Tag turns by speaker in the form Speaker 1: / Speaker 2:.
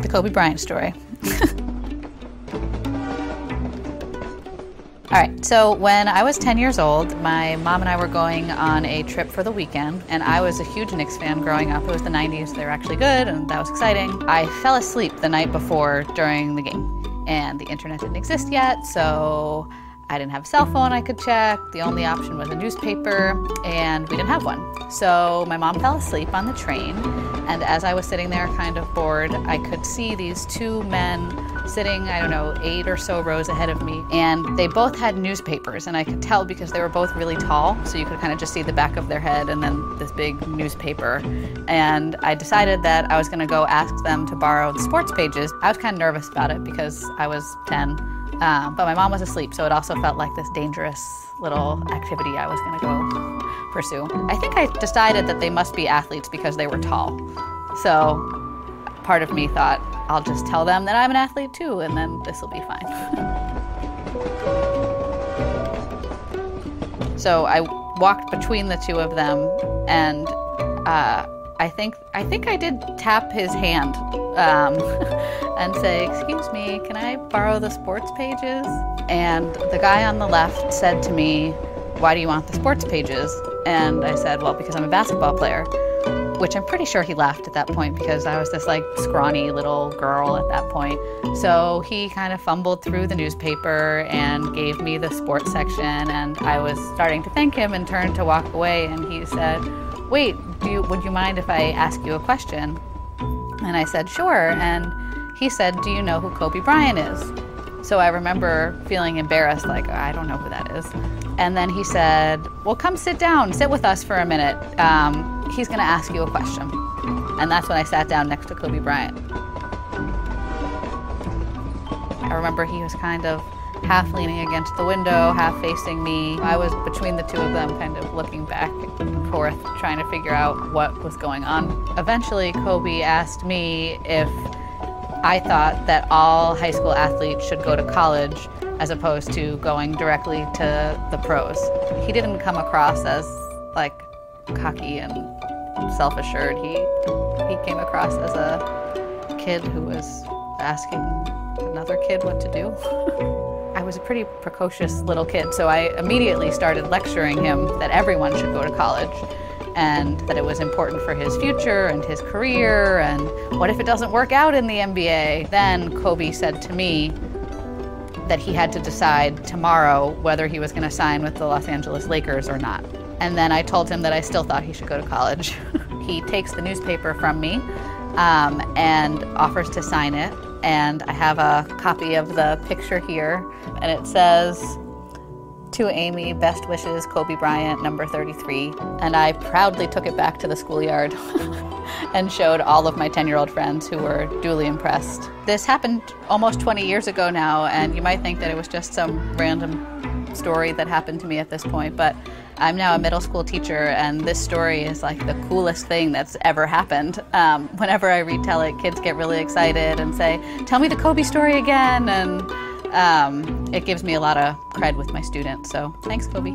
Speaker 1: The Kobe Bryant story. All right, so when I was 10 years old, my mom and I were going on a trip for the weekend, and I was a huge Knicks fan growing up. It was the 90s, they were actually good, and that was exciting. I fell asleep the night before during the game, and the internet didn't exist yet, so I didn't have a cell phone I could check. The only option was a newspaper, and we didn't have one. So my mom fell asleep on the train, and as I was sitting there kind of bored, I could see these two men sitting, I don't know, 8 or so rows ahead of me, and they both had newspapers, and I could tell because they were both really tall, so you could kind of just see the back of their head and then this big newspaper. And I decided that I was gonna go ask them to borrow the sports pages. I was kind of nervous about it because I was 10, but my mom was asleep, so it also felt like this dangerous little activity I was gonna go pursue. I think I decided that they must be athletes because they were tall. So part of me thought, I'll just tell them that I'm an athlete too, and then this will be fine. So I walked between the two of them, and I think I did tap his hand and say, "Excuse me, can I borrow the sports pages?" And the guy on the left said to me, "Why do you want the sports pages?" And I said, "Well, because I'm a basketball player," which I'm pretty sure he laughed at that point because I was this like scrawny little girl at that point. So he kind of fumbled through the newspaper and gave me the sports section, and I was starting to thank him and turned to walk away, and he said, "Wait, would you mind if I ask you a question?" And I said, "Sure." And he said, "Do you know who Kobe Bryant is?" So I remember feeling embarrassed, like, I don't know who that is. And then he said, "Well, come sit down, sit with us for a minute. He's gonna ask you a question." And that's when I sat down next to Kobe Bryant. I remember he was kind of half leaning against the window, half facing me. I was between the two of them, kind of looking back and forth, trying to figure out what was going on. Eventually, Kobe asked me if I thought that all high school athletes should go to college as opposed to going directly to the pros. He didn't come across as like cocky and self-assured. He came across as a kid who was asking another kid what to do. I was a pretty precocious little kid, so I immediately started lecturing him that everyone should go to college and that it was important for his future and his career, and what if it doesn't work out in the NBA? Then Kobe said to me that he had to decide tomorrow whether he was going to sign with the Los Angeles Lakers or not. And then I told him that I still thought he should go to college. He takes the newspaper from me and offers to sign it. And I have a copy of the picture here, and it says, "To Amy, best wishes, Kobe Bryant, number 33. And I proudly took it back to the schoolyard and showed all of my 10-year-old friends who were duly impressed. This happened almost 20 years ago now, and you might think that it was just some random story that happened to me at this point, but I'm now a middle school teacher, and this story is like the coolest thing that's ever happened. Whenever I retell it, kids get really excited and say, "Tell me the Kobe story again," and it gives me a lot of cred with my students, so thanks, Kobe.